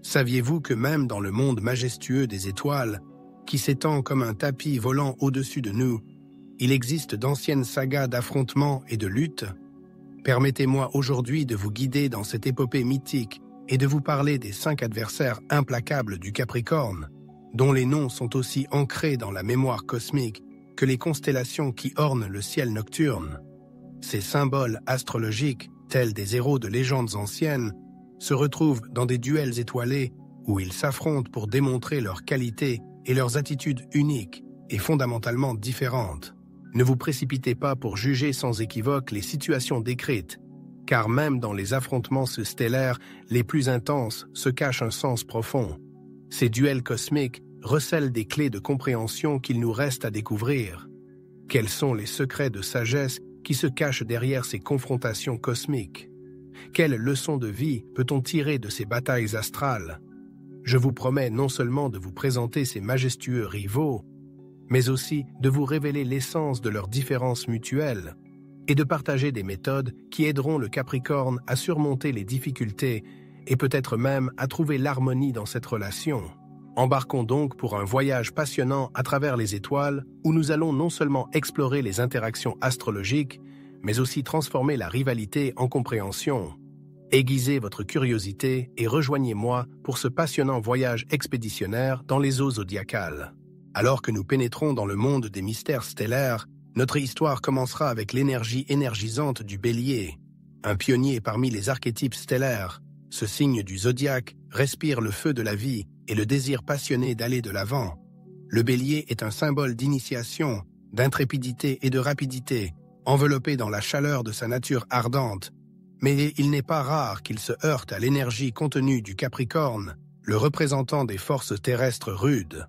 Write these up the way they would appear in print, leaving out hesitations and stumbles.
Saviez-vous que même dans le monde majestueux des étoiles, qui s'étend comme un tapis volant au-dessus de nous, il existe d'anciennes sagas d'affrontements et de luttes? Permettez-moi aujourd'hui de vous guider dans cette épopée mythique et de vous parler des 5 adversaires implacables du Capricorne, dont les noms sont aussi ancrés dans la mémoire cosmique que les constellations qui ornent le ciel nocturne. Ces symboles astrologiques, tels des héros de légendes anciennes, se retrouvent dans des duels étoilés où ils s'affrontent pour démontrer leurs qualités et leurs attitudes uniques et fondamentalement différentes. Ne vous précipitez pas pour juger sans équivoque les situations décrites, car même dans les affrontements stellaires les plus intenses se cache un sens profond. Ces duels cosmiques recèlent des clés de compréhension qu'il nous reste à découvrir. Quels sont les secrets de sagesse qui se cachent derrière ces confrontations cosmiques? Quelles leçons de vie peut-on tirer de ces batailles astrales? Je vous promets non seulement de vous présenter ces majestueux rivaux, mais aussi de vous révéler l'essence de leurs différences mutuelles et de partager des méthodes qui aideront le Capricorne à surmonter les difficultés et peut-être même à trouver l'harmonie dans cette relation. Embarquons donc pour un voyage passionnant à travers les étoiles où nous allons non seulement explorer les interactions astrologiques, mais aussi transformer la rivalité en compréhension. Aiguisez votre curiosité et rejoignez-moi pour ce passionnant voyage expéditionnaire dans les eaux zodiacales. Alors que nous pénétrons dans le monde des mystères stellaires, notre histoire commencera avec l'énergie énergisante du Bélier. Un pionnier parmi les archétypes stellaires, ce signe du zodiaque respire le feu de la vie et le désir passionné d'aller de l'avant. Le Bélier est un symbole d'initiation, d'intrépidité et de rapidité, enveloppé dans la chaleur de sa nature ardente. Mais il n'est pas rare qu'il se heurte à l'énergie contenue du Capricorne, le représentant des forces terrestres rudes.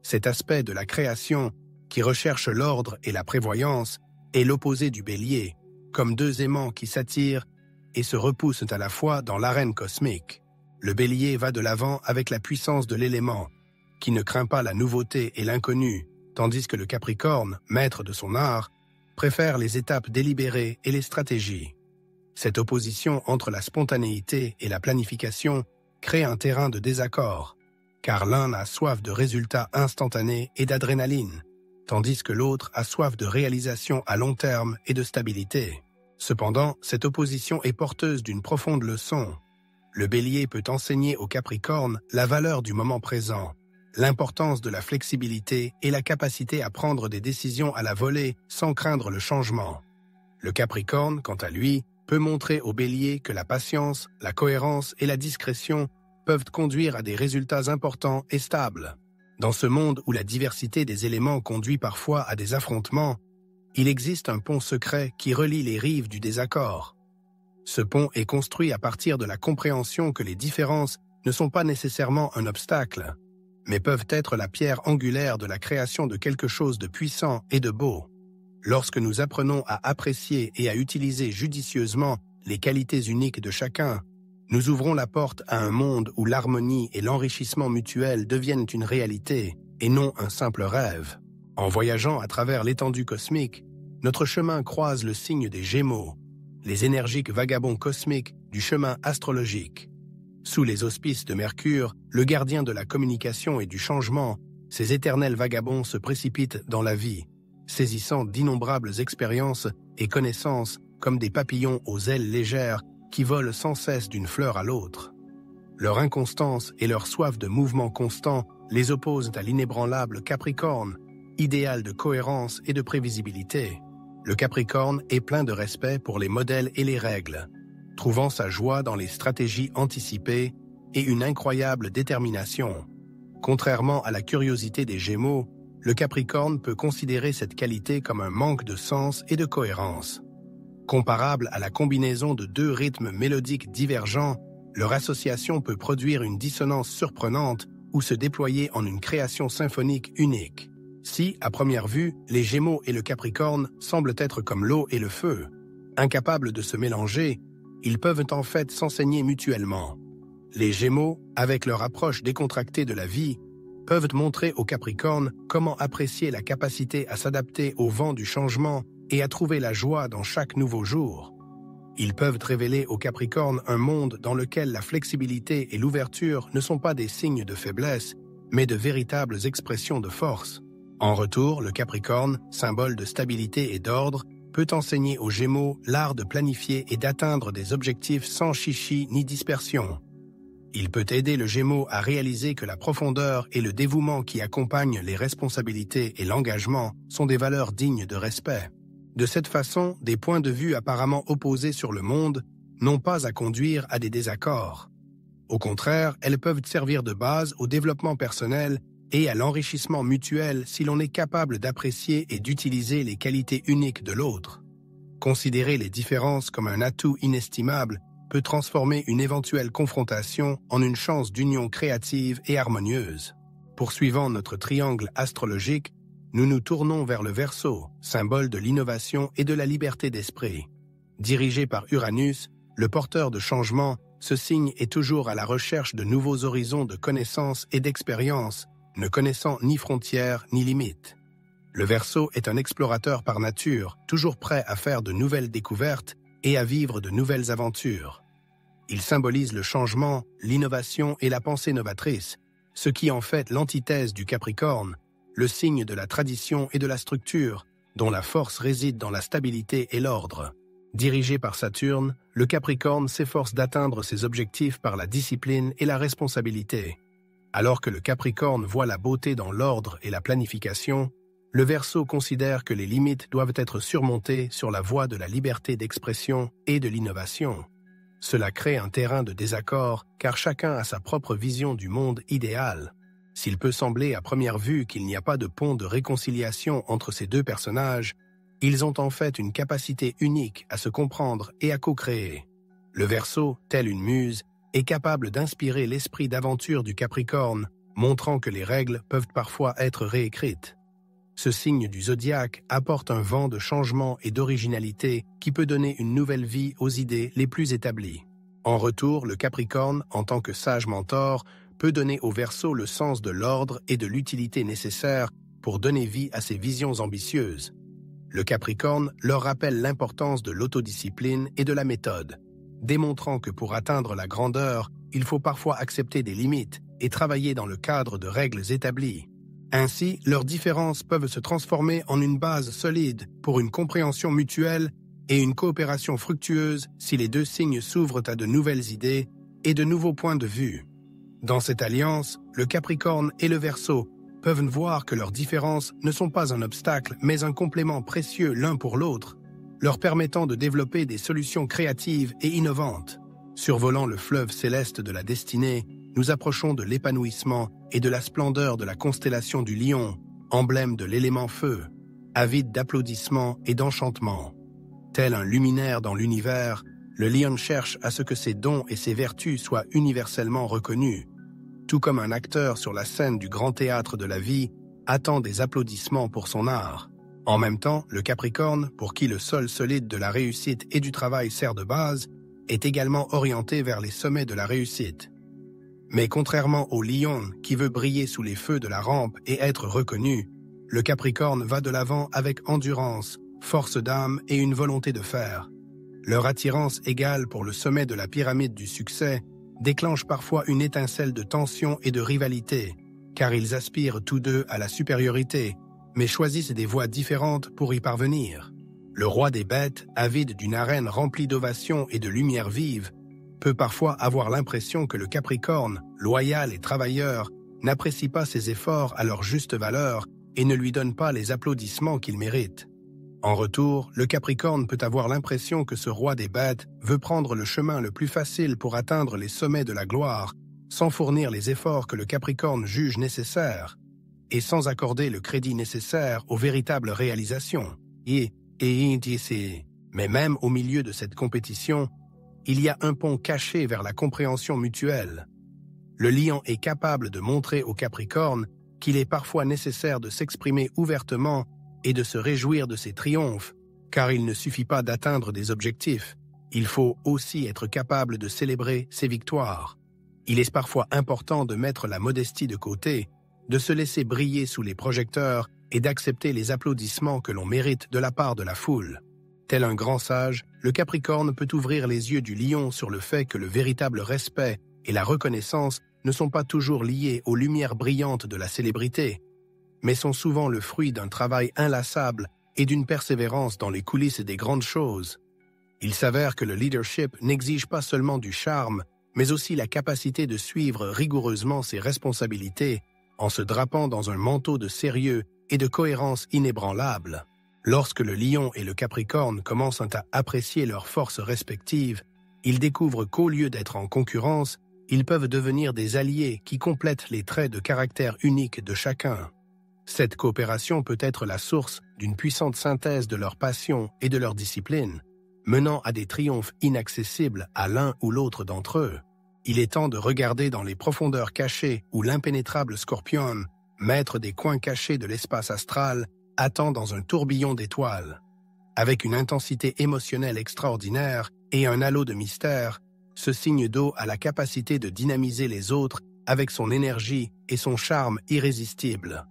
Cet aspect de la création, qui recherche l'ordre et la prévoyance, est l'opposé du Bélier, comme 2 aimants qui s'attirent et se repoussent à la fois dans l'arène cosmique. Le Bélier va de l'avant avec la puissance de l'élément, qui ne craint pas la nouveauté et l'inconnu, tandis que le Capricorne, maître de son art, préfère les étapes délibérées et les stratégies. Cette opposition entre la spontanéité et la planification crée un terrain de désaccord, car l'un a soif de résultats instantanés et d'adrénaline, tandis que l'autre a soif de réalisation à long terme et de stabilité. Cependant, cette opposition est porteuse d'une profonde leçon. Le Bélier peut enseigner au Capricorne la valeur du moment présent, l'importance de la flexibilité et la capacité à prendre des décisions à la volée sans craindre le changement. Le Capricorne, quant à lui, peut montrer au Bélier que la patience, la cohérence et la discrétion peuvent conduire à des résultats importants et stables. Dans ce monde où la diversité des éléments conduit parfois à des affrontements, il existe un pont secret qui relie les rives du désaccord. Ce pont est construit à partir de la compréhension que les différences ne sont pas nécessairement un obstacle, mais peuvent être la pierre angulaire de la création de quelque chose de puissant et de beau. Lorsque nous apprenons à apprécier et à utiliser judicieusement les qualités uniques de chacun, nous ouvrons la porte à un monde où l'harmonie et l'enrichissement mutuel deviennent une réalité et non un simple rêve. En voyageant à travers l'étendue cosmique, notre chemin croise le signe des Gémeaux, les énergiques vagabonds cosmiques du chemin astrologique. Sous les auspices de Mercure, le gardien de la communication et du changement, ces éternels vagabonds se précipitent dans la vie, saisissant d'innombrables expériences et connaissances comme des papillons aux ailes légères qui volent sans cesse d'une fleur à l'autre. Leur inconstance et leur soif de mouvement constant les opposent à l'inébranlable Capricorne, idéal de cohérence et de prévisibilité. Le Capricorne est plein de respect pour les modèles et les règles, trouvant sa joie dans les stratégies anticipées et une incroyable détermination. Contrairement à la curiosité des Gémeaux, le Capricorne peut considérer cette qualité comme un manque de sens et de cohérence. Comparable à la combinaison de 2 rythmes mélodiques divergents, leur association peut produire une dissonance surprenante ou se déployer en une création symphonique unique. Si, à première vue, les Gémeaux et le Capricorne semblent être comme l'eau et le feu, incapables de se mélanger, ils peuvent en fait s'enseigner mutuellement. Les Gémeaux, avec leur approche décontractée de la vie, peuvent montrer au Capricorne comment apprécier la capacité à s'adapter au vent du changement et à trouver la joie dans chaque nouveau jour. Ils peuvent révéler au Capricorne un monde dans lequel la flexibilité et l'ouverture ne sont pas des signes de faiblesse, mais de véritables expressions de force. En retour, le Capricorne, symbole de stabilité et d'ordre, peut enseigner aux Gémeaux l'art de planifier et d'atteindre des objectifs sans chichi ni dispersion. Il peut aider le Gémeaux à réaliser que la profondeur et le dévouement qui accompagnent les responsabilités et l'engagement sont des valeurs dignes de respect. De cette façon, des points de vue apparemment opposés sur le monde n'ont pas à conduire à des désaccords. Au contraire, elles peuvent servir de base au développement personnel et à l'enrichissement mutuel si l'on est capable d'apprécier et d'utiliser les qualités uniques de l'autre. Considérer les différences comme un atout inestimable peut transformer une éventuelle confrontation en une chance d'union créative et harmonieuse. Poursuivant notre triangle astrologique, nous nous tournons vers le Verseau, symbole de l'innovation et de la liberté d'esprit. Dirigé par Uranus, le porteur de changement, ce signe est toujours à la recherche de nouveaux horizons de connaissances et d'expériences, ne connaissant ni frontières ni limites. Le Verseau est un explorateur par nature, toujours prêt à faire de nouvelles découvertes et à vivre de nouvelles aventures. Il symbolise le changement, l'innovation et la pensée novatrice, ce qui en fait l'antithèse du Capricorne, le signe de la tradition et de la structure, dont la force réside dans la stabilité et l'ordre. Dirigé par Saturne, le Capricorne s'efforce d'atteindre ses objectifs par la discipline et la responsabilité. Alors que le Capricorne voit la beauté dans l'ordre et la planification, le Verseau considère que les limites doivent être surmontées sur la voie de la liberté d'expression et de l'innovation. Cela crée un terrain de désaccord car chacun a sa propre vision du monde idéal. S'il peut sembler à première vue qu'il n'y a pas de pont de réconciliation entre ces deux personnages, ils ont en fait une capacité unique à se comprendre et à co-créer. Le Verseau, tel une muse, est capable d'inspirer l'esprit d'aventure du Capricorne, montrant que les règles peuvent parfois être réécrites. Ce signe du zodiaque apporte un vent de changement et d'originalité qui peut donner une nouvelle vie aux idées les plus établies. En retour, le Capricorne, en tant que sage mentor, peut donner au Verseau le sens de l'ordre et de l'utilité nécessaires pour donner vie à ses visions ambitieuses. Le Capricorne leur rappelle l'importance de l'autodiscipline et de la méthode, démontrant que pour atteindre la grandeur, il faut parfois accepter des limites et travailler dans le cadre de règles établies. Ainsi, leurs différences peuvent se transformer en une base solide pour une compréhension mutuelle et une coopération fructueuse si les deux signes s'ouvrent à de nouvelles idées et de nouveaux points de vue. Dans cette alliance, le Capricorne et le Verseau peuvent voir que leurs différences ne sont pas un obstacle mais un complément précieux l'un pour l'autre, leur permettant de développer des solutions créatives et innovantes. Survolant le fleuve céleste de la destinée, nous approchons de l'épanouissement et de la splendeur de la constellation du Lion, emblème de l'élément feu, avide d'applaudissements et d'enchantements. Tel un luminaire dans l'univers, le Lion cherche à ce que ses dons et ses vertus soient universellement reconnus. Tout comme un acteur sur la scène du grand théâtre de la vie attend des applaudissements pour son art. En même temps, le Capricorne, pour qui le sol solide de la réussite et du travail sert de base, est également orienté vers les sommets de la réussite. Mais contrairement au Lion qui veut briller sous les feux de la rampe et être reconnu, le Capricorne va de l'avant avec endurance, force d'âme et une volonté de faire. Leur attirance égale pour le sommet de la pyramide du succès déclenche parfois une étincelle de tension et de rivalité, car ils aspirent tous deux à la supériorité, mais choisissent des voies différentes pour y parvenir. Le roi des bêtes, avide d'une arène remplie d'ovations et de lumière vive, peut parfois avoir l'impression que le Capricorne, loyal et travailleur, n'apprécie pas ses efforts à leur juste valeur et ne lui donne pas les applaudissements qu'il mérite. En retour, le Capricorne peut avoir l'impression que ce roi des bêtes veut prendre le chemin le plus facile pour atteindre les sommets de la gloire, sans fournir les efforts que le Capricorne juge nécessaires, et sans accorder le crédit nécessaire aux véritables réalisations. Mais même au milieu de cette compétition, il y a un pont caché vers la compréhension mutuelle. Le Lion est capable de montrer au Capricorne qu'il est parfois nécessaire de s'exprimer ouvertement et de se réjouir de ses triomphes, car il ne suffit pas d'atteindre des objectifs, il faut aussi être capable de célébrer ses victoires. Il est parfois important de mettre la modestie de côté, de se laisser briller sous les projecteurs et d'accepter les applaudissements que l'on mérite de la part de la foule. Tel un grand sage, le Capricorne peut ouvrir les yeux du Lion sur le fait que le véritable respect et la reconnaissance ne sont pas toujours liés aux lumières brillantes de la célébrité, mais sont souvent le fruit d'un travail inlassable et d'une persévérance dans les coulisses des grandes choses. Il s'avère que le leadership n'exige pas seulement du charme, mais aussi la capacité de suivre rigoureusement ses responsabilités en se drapant dans un manteau de sérieux et de cohérence inébranlable. Lorsque le Lion et le Capricorne commencent à apprécier leurs forces respectives, ils découvrent qu'au lieu d'être en concurrence, ils peuvent devenir des alliés qui complètent les traits de caractère uniques de chacun. Cette coopération peut être la source d'une puissante synthèse de leurs passions et de leur discipline, menant à des triomphes inaccessibles à l'un ou l'autre d'entre eux. Il est temps de regarder dans les profondeurs cachées où l'impénétrable Scorpion, maître des coins cachés de l'espace astral, attend dans un tourbillon d'étoiles. Avec une intensité émotionnelle extraordinaire et un halo de mystère, ce signe d'eau a la capacité de dynamiser les autres avec son énergie et son charme irrésistible.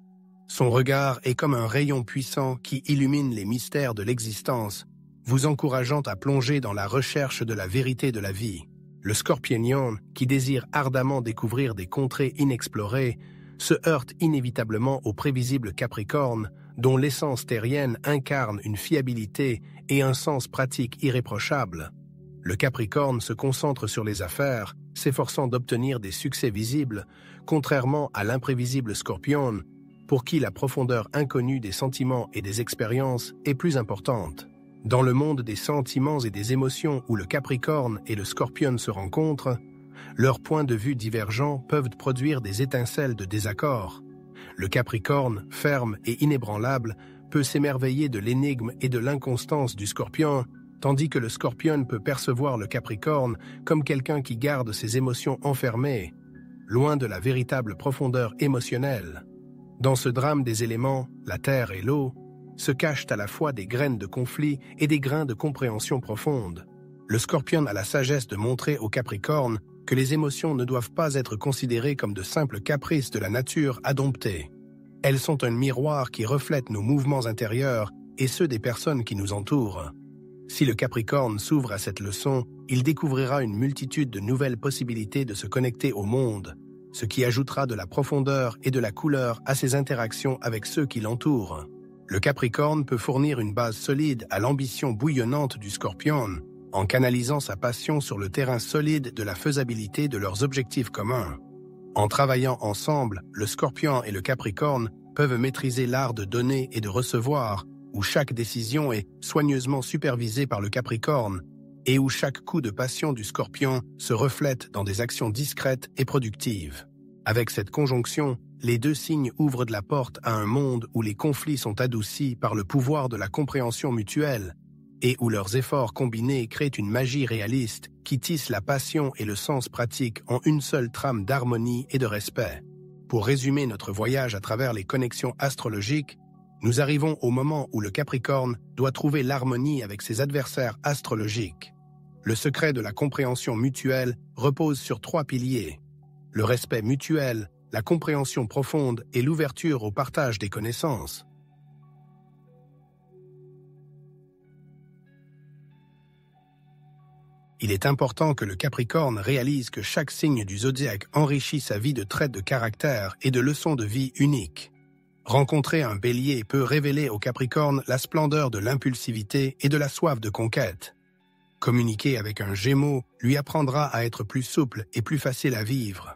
Son regard est comme un rayon puissant qui illumine les mystères de l'existence, vous encourageant à plonger dans la recherche de la vérité de la vie. Le Scorpion, qui désire ardemment découvrir des contrées inexplorées, se heurte inévitablement au prévisible Capricorne, dont l'essence terrienne incarne une fiabilité et un sens pratique irréprochables. Le Capricorne se concentre sur les affaires, s'efforçant d'obtenir des succès visibles, contrairement à l'imprévisible Scorpion, pour qui la profondeur inconnue des sentiments et des expériences est plus importante. Dans le monde des sentiments et des émotions où le Capricorne et le Scorpion se rencontrent, leurs points de vue divergents peuvent produire des étincelles de désaccord. Le Capricorne, ferme et inébranlable, peut s'émerveiller de l'énigme et de l'inconstance du Scorpion, tandis que le Scorpion peut percevoir le Capricorne comme quelqu'un qui garde ses émotions enfermées, loin de la véritable profondeur émotionnelle. Dans ce drame des éléments, la terre et l'eau, se cachent à la fois des graines de conflit et des grains de compréhension profonde. Le Scorpion a la sagesse de montrer au Capricorne que les émotions ne doivent pas être considérées comme de simples caprices de la nature à dompter. Elles sont un miroir qui reflète nos mouvements intérieurs et ceux des personnes qui nous entourent. Si le Capricorne s'ouvre à cette leçon, il découvrira une multitude de nouvelles possibilités de se connecter au monde, ce qui ajoutera de la profondeur et de la couleur à ses interactions avec ceux qui l'entourent. Le Capricorne peut fournir une base solide à l'ambition bouillonnante du Scorpion, en canalisant sa passion sur le terrain solide de la faisabilité de leurs objectifs communs. En travaillant ensemble, le Scorpion et le Capricorne peuvent maîtriser l'art de donner et de recevoir, où chaque décision est soigneusement supervisée par le Capricorne, et où chaque coup de passion du Scorpion se reflète dans des actions discrètes et productives. Avec cette conjonction, les deux signes ouvrent de la porte à un monde où les conflits sont adoucis par le pouvoir de la compréhension mutuelle, et où leurs efforts combinés créent une magie réaliste qui tisse la passion et le sens pratique en une seule trame d'harmonie et de respect. Pour résumer notre voyage à travers les connexions astrologiques, nous arrivons au moment où le Capricorne doit trouver l'harmonie avec ses adversaires astrologiques. Le secret de la compréhension mutuelle repose sur 3 piliers: le respect mutuel, la compréhension profonde et l'ouverture au partage des connaissances. Il est important que le Capricorne réalise que chaque signe du zodiaque enrichit sa vie de traits de caractère et de leçons de vie uniques. Rencontrer un Bélier peut révéler au Capricorne la splendeur de l'impulsivité et de la soif de conquête. Communiquer avec un Gémeaux lui apprendra à être plus souple et plus facile à vivre.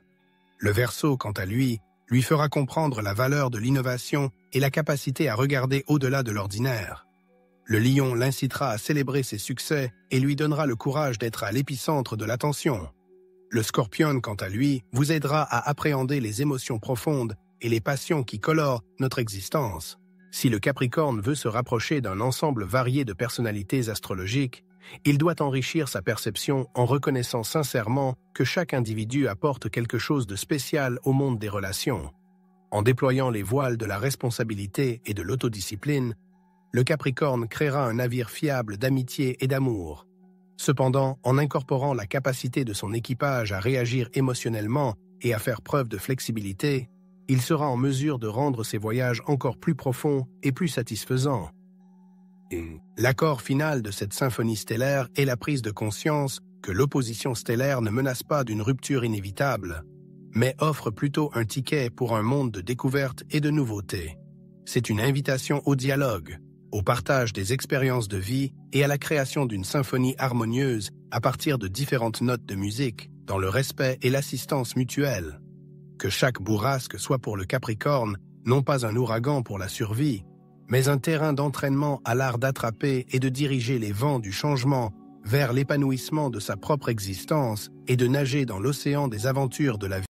Le Verseau, quant à lui fera comprendre la valeur de l'innovation et la capacité à regarder au-delà de l'ordinaire. Le Lion l'incitera à célébrer ses succès et lui donnera le courage d'être à l'épicentre de l'attention. Le Scorpion, quant à lui, vous aidera à appréhender les émotions profondes et les passions qui colorent notre existence. Si le Capricorne veut se rapprocher d'un ensemble varié de personnalités astrologiques, il doit enrichir sa perception en reconnaissant sincèrement que chaque individu apporte quelque chose de spécial au monde des relations. En déployant les voiles de la responsabilité et de l'autodiscipline, le Capricorne créera un navire fiable d'amitié et d'amour. Cependant, en incorporant la capacité de son équipage à réagir émotionnellement et à faire preuve de flexibilité, il sera en mesure de rendre ses voyages encore plus profonds et plus satisfaisants. L'accord final de cette symphonie stellaire est la prise de conscience que l'opposition stellaire ne menace pas d'une rupture inévitable, mais offre plutôt un ticket pour un monde de découvertes et de nouveautés. C'est une invitation au dialogue, au partage des expériences de vie et à la création d'une symphonie harmonieuse à partir de différentes notes de musique, dans le respect et l'assistance mutuelle. Que chaque bourrasque soit pour le Capricorne non pas un ouragan pour la survie, mais un terrain d'entraînement à l'art d'attraper et de diriger les vents du changement vers l'épanouissement de sa propre existence et de nager dans l'océan des aventures de la vie.